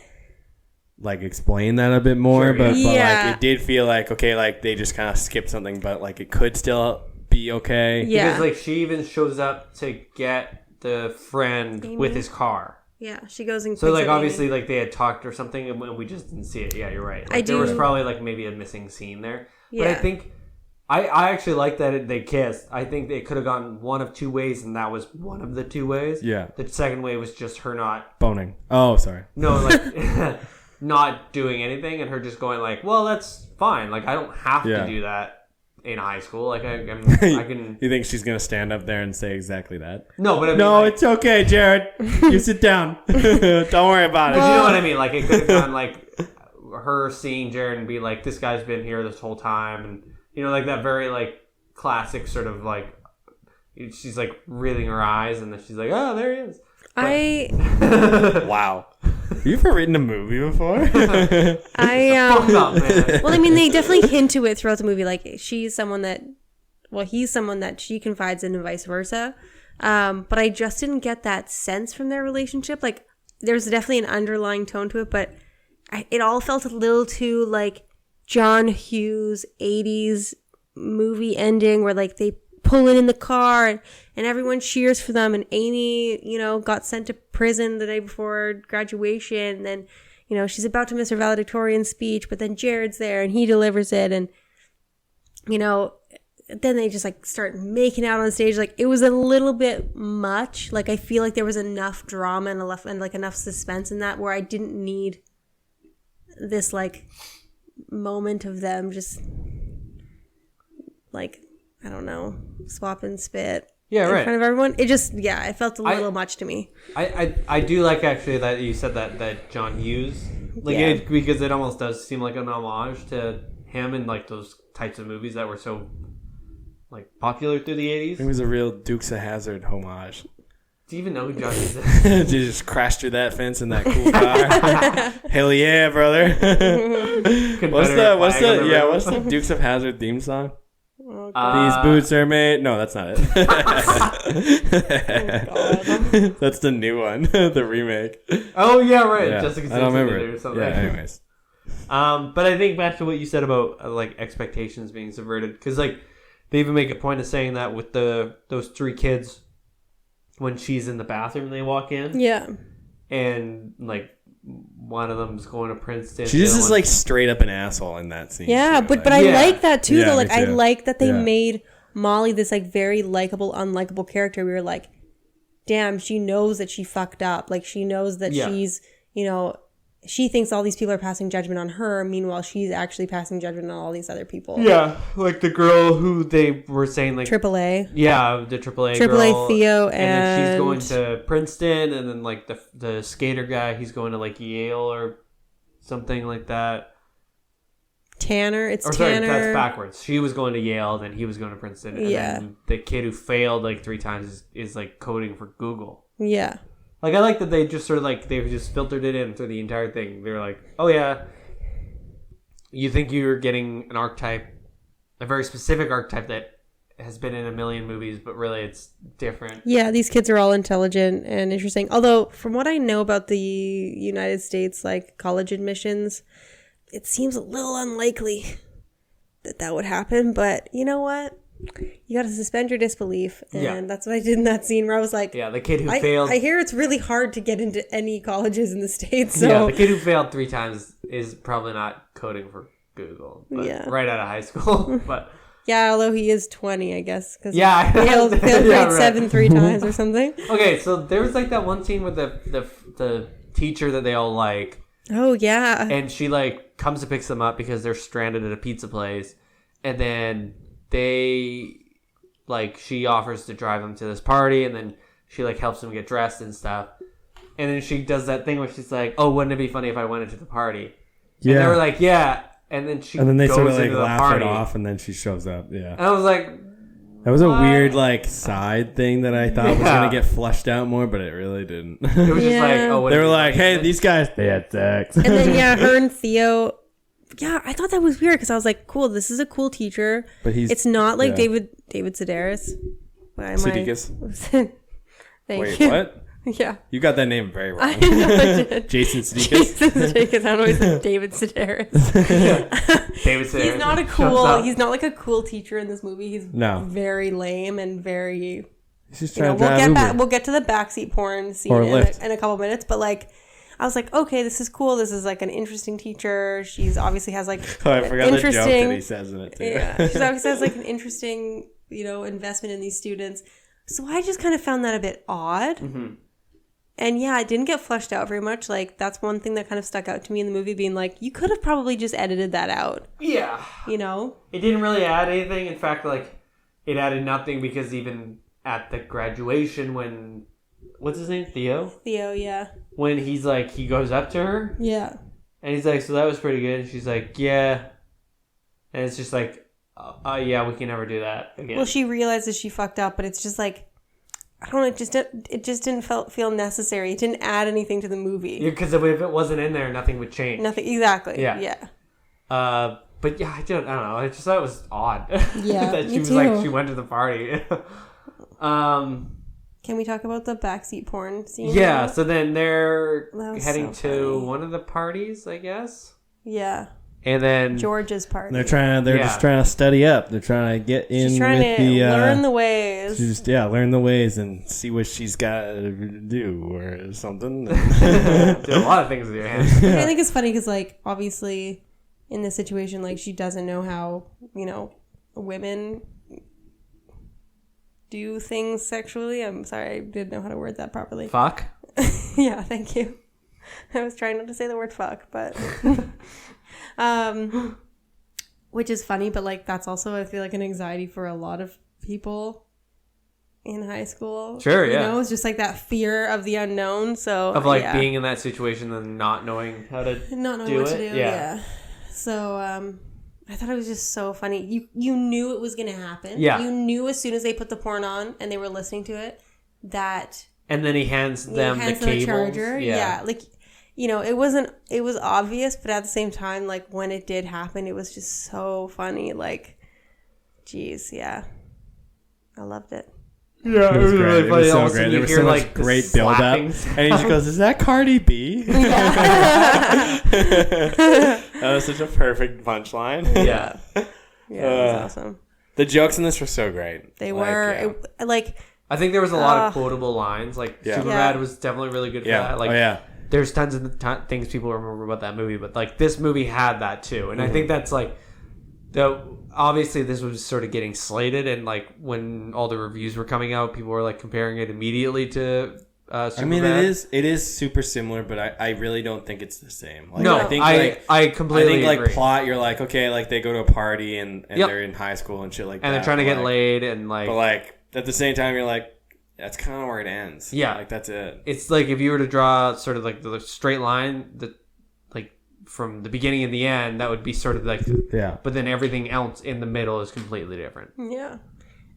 like explain that a bit more. Sure, but like it did feel like, okay, like they just kind of skipped something, but like it could still be okay. Yeah. Because like she even shows up to get the friend Amy with his car. Yeah, she goes and so like obviously Amy. Like they had talked or something and we just didn't see it. Yeah, you're right. Like, there was probably like maybe a missing scene there. Yeah. But I think I actually like that they kissed. I think they could have gone one of two ways, and that was one of the two ways. Yeah. The second way was just her not boning. Oh, sorry. No, like not doing anything, and her just going like, "Well, that's fine. Like I don't have to do that in high school. Like I can." You think she's gonna stand up there and say exactly that? No, but I mean, no, like, it's okay, Jared. You sit down. Don't worry about it. You know what I mean? Like it could have gone like her seeing Jared and be like, "This guy's been here this whole time," and you know, like that very like classic sort of like she's like reeling her eyes, and then she's like, "Oh, there he is." But, wow. Have you ever written a movie before? Well, I mean, they definitely hint to it throughout the movie. Like he's someone that she confides in, and vice versa. But I just didn't get that sense from their relationship. Like there's definitely an underlying tone to it, but it all felt a little too like John Hughes 80s movie ending where like they pull in the car and everyone cheers for them, and Amy, you know, got sent to prison the day before graduation, and then, you know, she's about to miss her valedictorian speech, but then Jared's there and he delivers it, and you know, then they just like start making out on stage. Like it was a little bit much. Like I feel like there was enough drama and like enough suspense in that where I didn't need this like moment of them just like, I don't know, swap and spit in front of everyone. It just, it felt a little much to me. I do like actually that you said that John Hughes, like because it almost does seem like an homage to him and like those types of movies that were so like popular through the 80s. It was a real Dukes of Hazzard homage. Do you even know who John Hughes is? You just crashed through that fence in that cool car. Hell yeah, brother. What's the Dukes of Hazzard theme song? These boots are made. No, that's not it. That's the new one, the remake. Oh yeah, right. Yeah. I don't remember it. Or something. Yeah. Anyways, but I think back to what you said about like expectations being subverted, because like they even make a point of saying that with those three kids when she's in the bathroom, they walk in. Yeah. And like one of them's going to Princeton. She just is like straight up an asshole in that scene. Yeah, but I like that too though. Like I like that they made Molly, this like very likable, unlikable character, we were like, damn, she knows that she fucked up. Like she knows that she's, you know, she thinks all these people are passing judgment on her. Meanwhile, she's actually passing judgment on all these other people. Yeah, like the girl who they were saying like AAA. Yeah, the AAA girl, Theo, and then she's going to Princeton, and then like the skater guy, he's going to like Yale or something like that. Tanner, Sorry, Tanner. that's backwards. She was going to Yale, then he was going to Princeton, and then the kid who failed like 3 times is like coding for Google. Yeah. Like, I like that they just sort of, like, they just filtered it in through the entire thing. They were like, oh, yeah, you think you're getting an archetype, a very specific archetype that has been in a million movies, but really it's different. Yeah, these kids are all intelligent and interesting. Although, from what I know about the United States, like, college admissions, it seems a little unlikely that would happen. But you know what? You got to suspend your disbelief, and that's what I did in that scene where I was like, yeah, the kid who failed. I hear it's really hard to get into any colleges in the States. So. Yeah, the kid who failed 3 times is probably not coding for Google, but right out of high school. But yeah, although he is 20, I guess, because he failed grade 7 3 times or something. Okay, so there was like that one scene with the teacher that they all like. Oh yeah, and she like comes to pick them up because they're stranded at a pizza place, and then she offers to drive them to this party, and then she like helps them get dressed and stuff, and then she does that thing where she's like, oh, wouldn't it be funny if I went into the party? Yeah, and they were like, yeah, and then they goes sort of like laugh it off, and then she shows up. Yeah, and I was like, that was a weird like side thing that I thought was gonna get fleshed out more, but it really didn't. It was just like, oh, they were like, hey, these guys, they had sex, and then her and Theo. Yeah, I thought that was weird because I was like, cool, this is a cool teacher. But it's not like David Sedaris. Sudeikis. Wait, what? Yeah. You got that name very wrong. Jason Sudeikis. Jason Sudeikis. I don't know, he said David Sedaris. David Sedaris. He's not like a cool teacher in this movie. He's very lame and very... He's just trying to drive Uber. We'll get to the backseat porn scene in a couple minutes, but like... I was like, okay, this is cool. This is like an interesting teacher. She's obviously has like I forgot the joke that he says in it too. Yeah, she obviously has like an interesting, investment in these students. So I just kind of found that a bit odd. Mm-hmm. And yeah, it didn't get fleshed out very much. Like that's one thing that kind of stuck out to me in the movie, being like, you could have probably just edited that out. Yeah, it didn't really add anything. In fact, like it added nothing because even at the graduation when. What's his name? Theo? Theo, yeah. When he's like, he goes up to her. Yeah. And he's like, so that was pretty good. And she's like, yeah. And it's just like, yeah, we can never do that again. Well, she realizes she fucked up, but it's just like, I don't know, it just didn't feel necessary. It didn't add anything to the movie. Yeah, because if it wasn't in there, nothing would change. Nothing, exactly. Yeah. But yeah, I don't know. I just thought it was odd. Yeah, that she was like, she went to the party. Can we talk about the backseat porn scene? Yeah, so then they're heading to one of the parties, I guess. Yeah. And then George's party. They're just trying to study up. They're trying to get in with learn the ways. Learn the ways and see what she's got to do or something. Do a lot of things with your hands. I think it's funny because, like, obviously, in this situation, like, she doesn't know how, women do things sexually. I'm sorry, I didn't know how to word that properly. Fuck? Yeah, thank you. I was trying not to say the word fuck, but... which is funny, but, like, that's also, I feel like, an anxiety for a lot of people in high school. Sure, yeah. It's just, like, that fear of the unknown, so... Of, like, being in that situation and not knowing how to not knowing what to do, yeah. So, I thought it was just so funny. You knew it was going to happen. Yeah. You knew as soon as they put the porn on and they were listening to it that... And then he hands them the cables. Charger. Yeah. Like, it was obvious, but at the same time, like, when it did happen, it was just so funny. Like, geez, yeah. I loved it. Yeah, it was great. Really funny. It was so great. There was so much great build up. And he just goes, is that Cardi B? That was such a perfect punchline. Yeah. Yeah, it was awesome. The jokes in this were so great. They were. I think there was a lot of quotable lines. Like, Superbad was definitely really good for that. Like, there's tons of things people remember about that movie, but, like, this movie had that, too. And I think that's, like, obviously this was sort of getting slated, and like when all the reviews were coming out, people were like comparing it immediately to Superbad. I mean, it is super similar, but I really don't think it's the same. Like, no, I completely agree. Like plot, you're like, okay, like they go to a party and they're in high school and shit like that. And they're trying to get laid and like... But like, at the same time, you're like, that's kind of where it ends. Yeah. Like, that's it. It's like if you were to draw sort of like the straight line that like from the beginning and the end, that would be sort of like... Yeah. But then everything else in the middle is completely different. Yeah.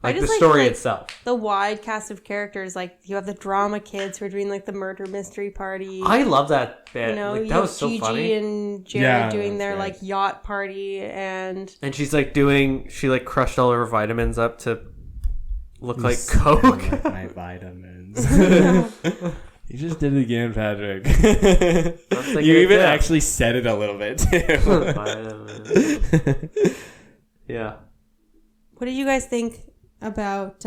Like the story itself. The wide cast of characters, like you have the drama kids who are doing like the murder mystery party. I love that bit. You know, like, you that have was so Gigi funny. and Jared doing their like yacht party, and she's like she like crushed all her vitamins up to look like Coke. Like my vitamins. You just did it again, Patrick. You even actually said it a little bit too. Yeah. What did you guys think about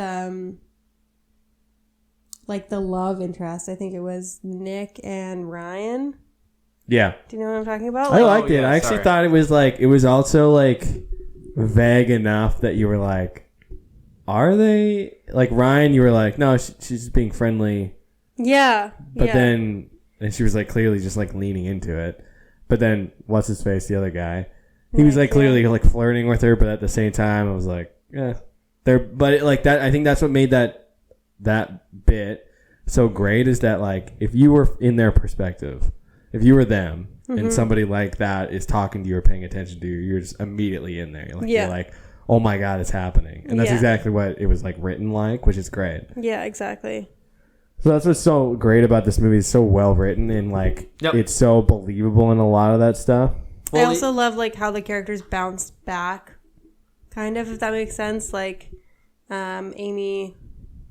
like the love interest? I think it was Nick and Ryan. Yeah. Do you know what I'm talking about? I liked it. I actually thought it was also like vague enough that you were like, are they like Ryan? You were like, no, she's just being friendly. Yeah. But then, and she was like clearly just like leaning into it. But then, what's his face? The other guy, he was like clearly like flirting with her, but at the same time, I was like, yeah, but like that. I think that's what made that bit so great is that like if you were in their perspective, if you were them and somebody like that is talking to you or paying attention to you, you're just immediately in there. Like, you're like, oh my God, it's happening. And that's exactly what it was like written like, which is great. Yeah, exactly. So that's what's so great about this movie. It's so well written and like it's so believable in a lot of that stuff. Well, I also love like how the characters bounce back, kind of, if that makes sense. Like Amy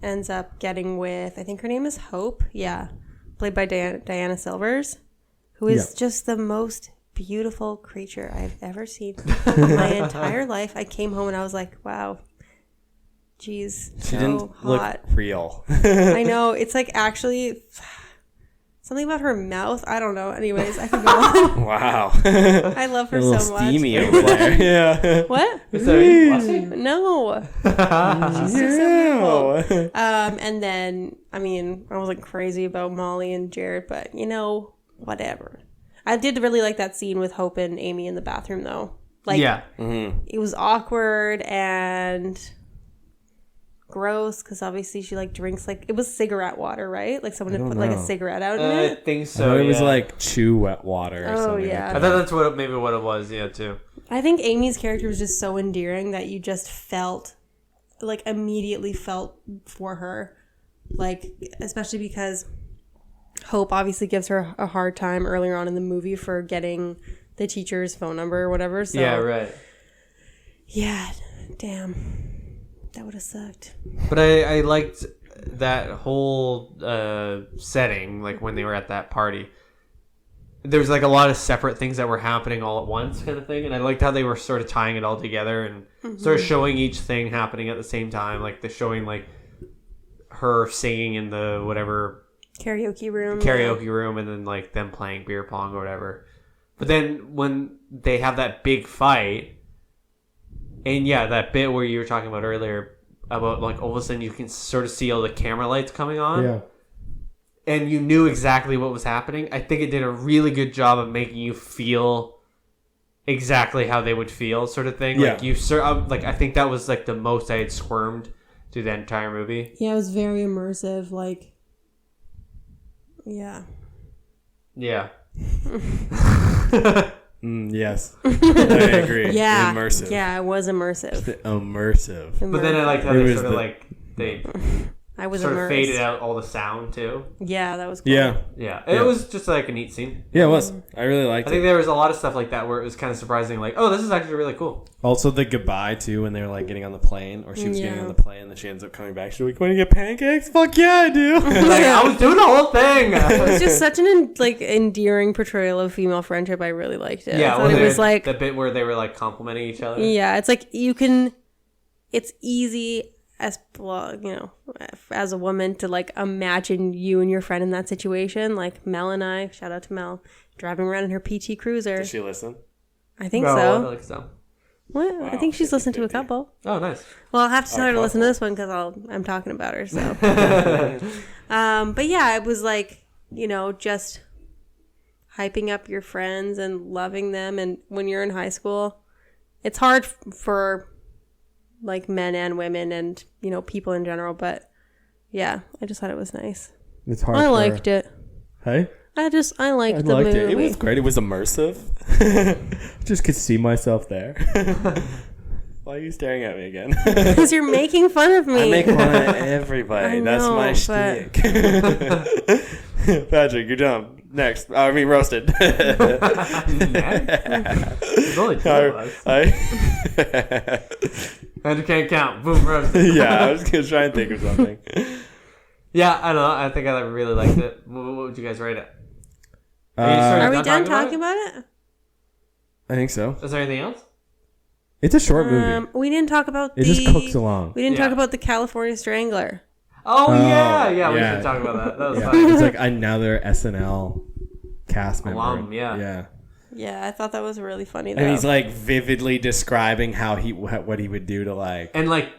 ends up getting with, I think her name is Hope. Yeah. Played by Diana Silvers, who is just the most beautiful creature I've ever seen in my entire life. I came home and I was like, wow, geez, she so didn't hot. look real. I know. It's like actually something about her mouth. I don't know. Anyways, I could go on. Wow. I love her so much. Steamy over there. Yeah. What? Is that you No. She's just so beautiful. And then, I mean, I wasn't crazy about Molly and Jared, but you know, whatever. I did really like that scene with Hope and Amy in the bathroom, though. Like, it was awkward and gross because obviously she like drinks like it was cigarette water, right? Like someone had put like a cigarette out in it. I think so. It was like chew wet water. Or something yeah. like I thought that's what it was. Yeah, too. I think Amy's character was just so endearing that you just immediately felt for her, like especially because Hope obviously gives her a hard time earlier on in the movie for getting the teacher's phone number or whatever. So yeah, right. Yeah, damn. That would have sucked. But I liked that whole setting, like when they were at that party. There was like a lot of separate things that were happening all at once kind of thing. And I liked how they were sort of tying it all together and sort of showing each thing happening at the same time. Like they're showing like her singing in the whatever... Karaoke room and then like them playing beer pong or whatever. But then when they have that big fight... And yeah, that bit where you were talking about earlier about like all of a sudden you can sort of see all the camera lights coming on. Yeah. And you knew exactly what was happening. I think it did a really good job of making you feel exactly how they would feel, sort of thing. Yeah. Like I think that was like the most I had squirmed through the entire movie. Yeah, it was very immersive. Like, yeah. Yeah. Yes, I agree. Yeah, immersive. Yeah, it was immersive. Immersive. But then I liked how they sort of like they I was sort immersed. of faded out all the sound too. Yeah, that was cool. Yeah. It was just like a neat scene. Yeah, it was. I really liked it. I think there was a lot of stuff like that where it was kind of surprising. Like, oh, this is actually really cool. Also, the goodbye too when they were like getting on the plane, or she was getting on the plane, and then she ends up coming back. She's like, "Want to get pancakes? Fuck yeah, I do!" Like I was doing the whole thing. It was just such an endearing portrayal of female friendship. I really liked it. Yeah, it was like the bit where they were like complimenting each other. Yeah, it's like you can. It's easy as as a woman to like imagine you and your friend in that situation. Like Mel and I, shout out to Mel, driving around in her PT Cruiser. Did she listen? I think I so. think so. What? I think she's listened to a couple. Oh, nice. Well, I'll have to tell her to listen to this one because I'm talking about her. So, but yeah, it was like, just hyping up your friends and loving them. And when you're in high school, it's hard for like men and women and people in general. But yeah, I just thought it was nice. It's hard. I liked it. Hey. I liked the movie. It was great. It was immersive. Just could see myself there. Why are you staring at me again? Because you're making fun of me. I make fun of everybody. That's my shtick. Patrick, you're dumb. Next. I mean, roasted. There's only two of us. Andrew can't count. Boom, roasted. Yeah, I was going to try and think of something. Yeah, I don't know. I think I really liked it. What would you guys rate it? Are we done talking about it? I think so. Is there anything else? It's a short movie. We didn't talk about it just cooks along. We didn't talk about the California Strangler. Oh, yeah, we should talk about that. That was funny. It's like another SNL cast member. Alum, yeah. Yeah, I thought that was really funny, though. And he's like vividly describing what he would do to like... And like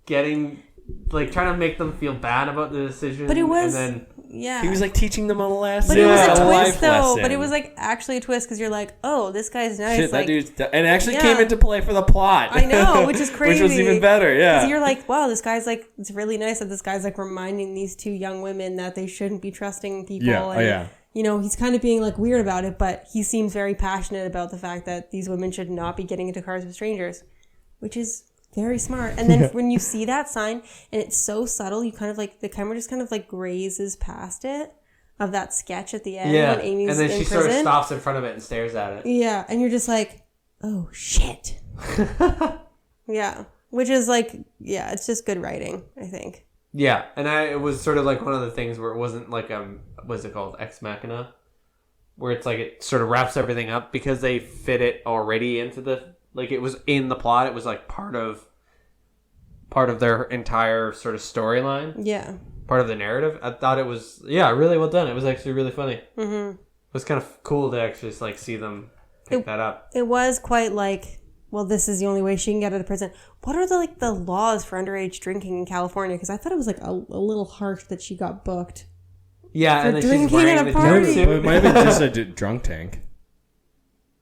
getting... Like trying to make them feel bad about the decision. But it was... And then, yeah. He was like teaching them a lesson. But it was a twist, though. But it was like actually a twist because you're like, oh, this guy's nice. Shit, like, that dude's... And it actually came into play for the plot. I know, which is crazy. Which was even better, yeah. Because you're like, wow, this guy's like... It's really nice that this guy's like reminding these two young women that they shouldn't be trusting people. Yeah, and, he's kind of being like weird about it, but he seems very passionate about the fact that these women should not be getting into cars with strangers, which is very smart. And then when you see that sign and it's so subtle, you kind of like the camera just kind of like grazes past it of that sketch at the end when Amy's and then she in sort of prison. stops in front of it and stares at it. Yeah, and you're just like, oh shit. Yeah, which is like, yeah, it's just good writing, I think. Yeah, and it was sort of like one of the things where it wasn't like what's it called, Ex Machina, where it's like it sort of wraps everything up because they fit it already into the, like it was in the plot. It was like part of their entire sort of storyline. Yeah, part of the narrative. I thought it was really well done. It was actually really funny. Mm-hmm. It was kind of cool to actually just like see them pick that up. It was quite like, well, this is the only way she can get out of prison. What are the laws for underage drinking in California? Because I thought it was like a little harsh that she got booked. Yeah, for and then drinking she's wearing at a the party. It might have been just a drunk tank.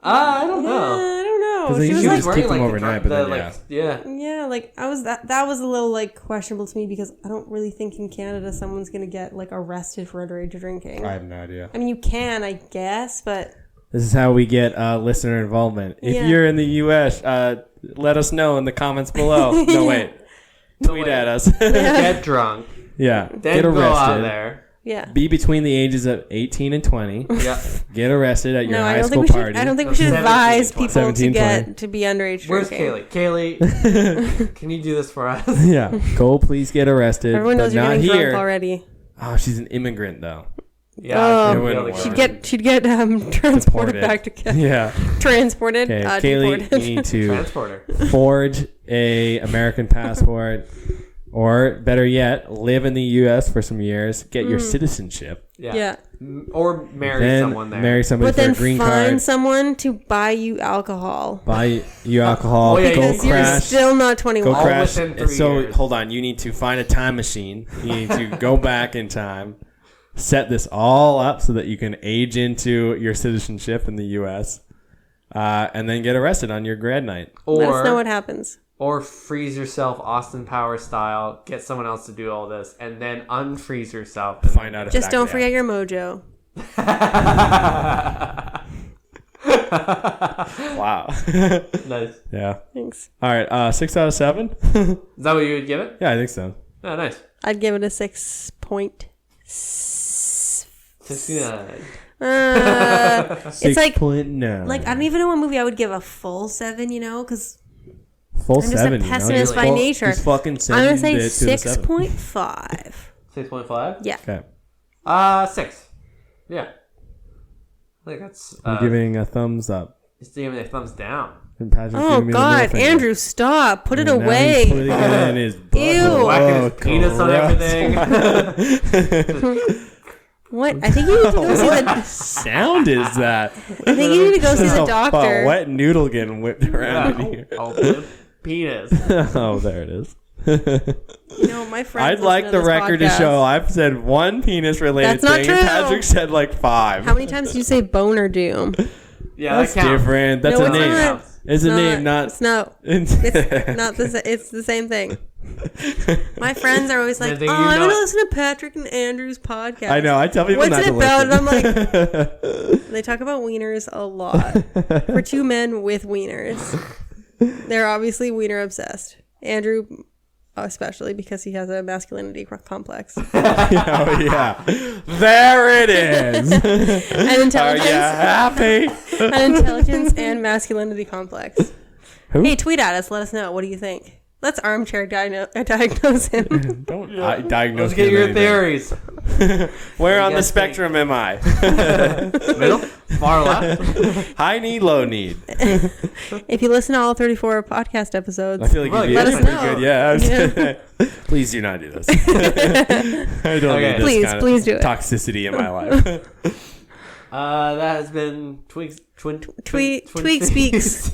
I don't know. I don't know. Because they She was usually like, just keep them overnight, but then yeah, like that was a little like questionable to me because I don't really think in Canada someone's gonna get like arrested for underage drinking. I have no idea. I mean, you can, I guess, but this is how we get listener involvement. If you're in the U.S., let us know in the comments below. No, wait. Tweet at us. Get drunk. Yeah. Then get arrested. Go out there. Yeah. Be between the ages of 18 and 20. Yeah. Get arrested at your high school party. I don't think we should advise people 17, to be underage Where's drinking. Kaylee, can you do this for us? Yeah. Go please get arrested. Everyone knows you're getting drunk already. Oh, she's an immigrant though. Yeah. She'd get transported back to Canada. Yeah. Transported. Okay, Kaylee, deported. you need to Transporter. forge a American passport. Or, better yet, live in the U.S. for some years, get your citizenship. Yeah. Or marry someone there. Marry somebody but for then a green find card. someone to buy you alcohol. Buy you alcohol. Because go you're crash. still not 21. Go crash. within 3 So, years. hold on. You need to find a time machine. You need to go back in time. Set this all up so that you can age into your citizenship in the U.S. And then get arrested on your grad night. That's not what happens. Or freeze yourself Austin Powers style, get someone else to do all this, and then unfreeze yourself. And Find out if Just don't forget your mojo. Wow. Nice. Yeah. Thanks. All right. 6 out of 7? Is that what you would give it? Yeah, I think so. Oh, nice. I'd give it a 6.6. 69. It's like 6.9. I don't even know what movie I would give a full 7, because Full I'm just 7. a pessimist by nature. Just fucking I'm going to say 6.5. 6.5? Yeah. Okay. 6. Yeah. I think that's... I'm giving a thumbs up. It's giving a thumbs down. And Patrick's Oh, giving me the God. middle finger. Andrew, stop. Put it And now away. he's putting it in his butt. Ew. Whacking his penis on gross. everything. What? I think you need to go see the. Sound is that? I think you need to go see the doctor. A wet noodle getting whipped around in here. Penis. Oh, there it is. No, my friend. I'd like the record to show I've said one penis related That's not thing, true. and Patrick said like 5. How many times did you say boner doom? Yeah, that's that counts. different. That's No, a it's name. not. It's a name, not. It's not. It's not the. It's the same thing. My friends are always like, I think "Oh, you I'm know gonna it. listen to Patrick and Andrew's podcast." I know. I tell people What's not it to about? listen. And I'm like, they talk about wieners a lot. For two men with wieners, they're obviously wiener obsessed. Andrew, especially because he has a masculinity complex. Oh yeah, there it is. An intelligence, Are you happy? an intelligence and masculinity complex. Who? Hey, tweet at us. Let us know. What do you think? Let's armchair diagnose him. Don't diagnose. Let's get him your anything. theories. Where on the guys think? spectrum am I? Middle? Far left? High need, low need. If you listen to all 34 podcast episodes, I feel like you'd be Let us pretty know. good. Yeah. Please do not do this. I don't Okay. need this Please, kind of please do it. toxicity in my life. That has been Twig Speaks. Tweet. Twig Speaks.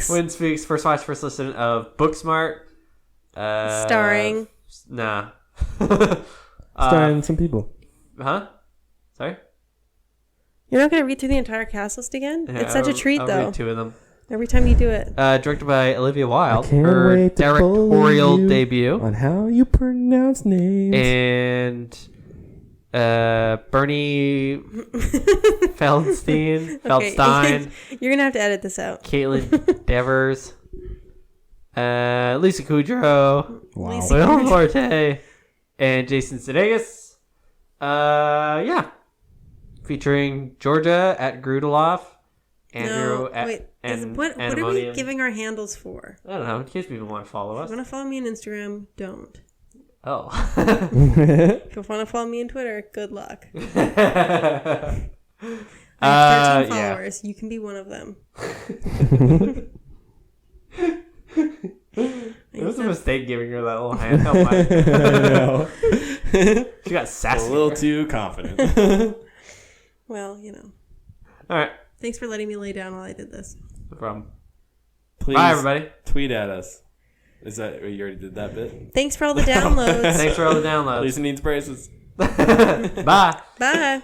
Twin Speaks. First watch, first listen of Booksmart. Starring. Nah. Starring some people. Huh? Sorry? You're not going to read through the entire cast list again? Yeah, It's such a treat, I'll though. read 2 of them. Every time you do it. Directed by Olivia Wilde. I can't Her wait to bully directorial you debut. on how you pronounce names. And Bernie Feldstein. You're going to have to edit this out. Caitlin Devers. Lisa Kudrow. Wow. Lisa- Will Forte. And Jason Sudeikis. Yeah. Featuring Georgia at Grudeloff. Andrew at wait. and What are we Anemonium. giving our handles for? I don't know. In case people want to follow If us. you want to follow me on Instagram, don't. Oh. If you want to follow me on Twitter, good luck. I have 13 followers. You can be one of them. It was a mistake giving her that little hand. Help She got sassy. A little too confident. Well, you know. All right. Thanks for letting me lay down while I did this. No problem. Please Bye, everybody. tweet at us. Is that you already did that bit? Thanks for all the downloads. Thanks for all the downloads. Lisa needs braces. Bye. Bye.